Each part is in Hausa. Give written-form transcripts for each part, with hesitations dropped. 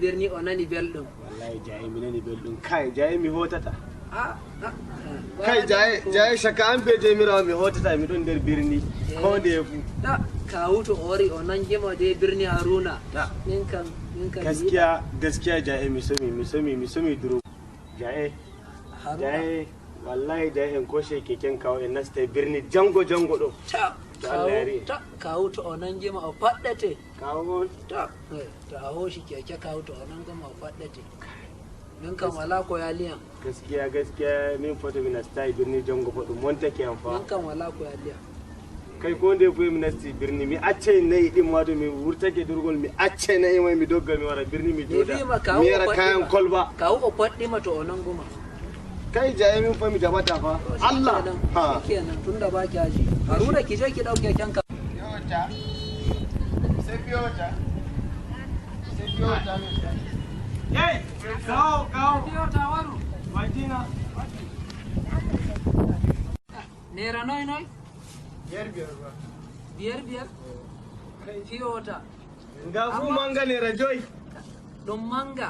birni onani beldum wallahi jaye mi nani beldum kai jaye mi hotata kai jaye shaka an beje mi rawa mi hotata mi don der birni ko da yafu kawuto ori onan jema de birni Haruna ninkan gaskiya jaye mi somi duro jaye wallahi jaye en koshe keken kawo en nasta birni jango do kawuto onan jema o faddate kawo ta hoshi keke kawuto onan gama o faddate ninkan wala ko yaliyan gaskiya min foto mi nasta birni jango fodo monta ke amfa ninkan wala ko yaliyan kai ko nde boy mi nasti birni mi acce nayi dim wado mi wurtage durgol mi acce nayi mai mi dogga mi wara birni mi joda mi yara kayan kolba kawo o faddi mata onan goma kai jaye min fa mi jabata fa Allah ha kenan tunda ba ki aji Haruna ki je ki dauke kanka yota sai yota hey go yota waru Martina nera noy biyar kai yota nga fu manga nera joy dum manga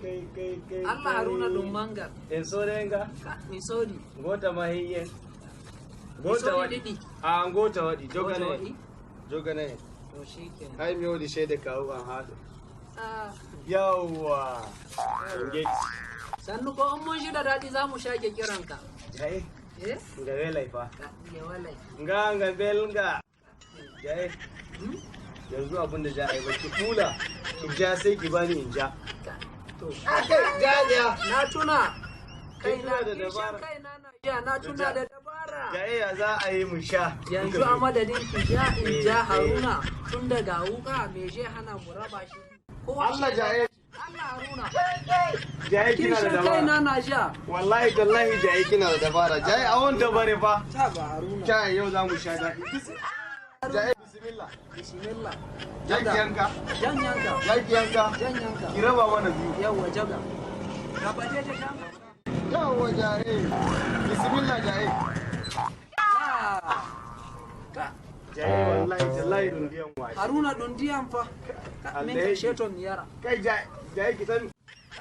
kai Allah Haruna dum manga en sorenga mi sodi gota ma hiye gota wadi gota wadi jogane to shikenan ai mi wodi shede kawo an hado yawwa sannu ko an mun shida dadi zamu shage kiranka jaye nga welai fa nga belga jaye yanzu abinda ja ai baki kula ki ja sai ki bani in ja to ja na tuna kai na da dabara na tuna da dabara jaye ya za a yi mu sha yanzu a madadin ki ja in ja Haruna tun daga wuka me je hana mu raba shi ko Allah jaye Allah Haruna jaye kina da dabara kai na sha wallahi tallahi jaye kina da dabara jaye a wanda bare fa ta ba Haruna jaye yau za mu sha dadi jaye bismillah janyanka ki raba mana biyu yawa jaga ka baje ta kama yawa jaye bismillah jaye jaye wallahi tallahi dundiyan wa Haruna dundiyan fa min ka sheton yara kai jaye ki san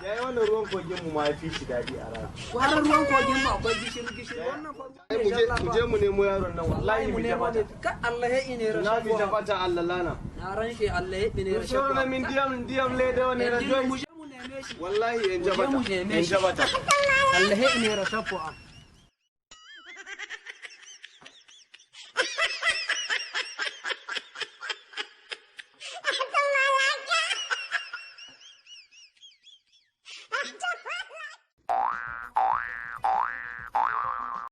jaye wannan ruwan kogin mu ma fi shi dadi a rana ko har ruwan kogin mu akwai gishiri wannan fa mu je mu nemo yaron nan wallahi mu je mata ka Allah ya ine rashin na mi jabata Allah lana na ran shi Allah ya ine rashin so na min diyam le da wani rajoy mu je mu neme shi wallahi en jabata Allah ya ine rashin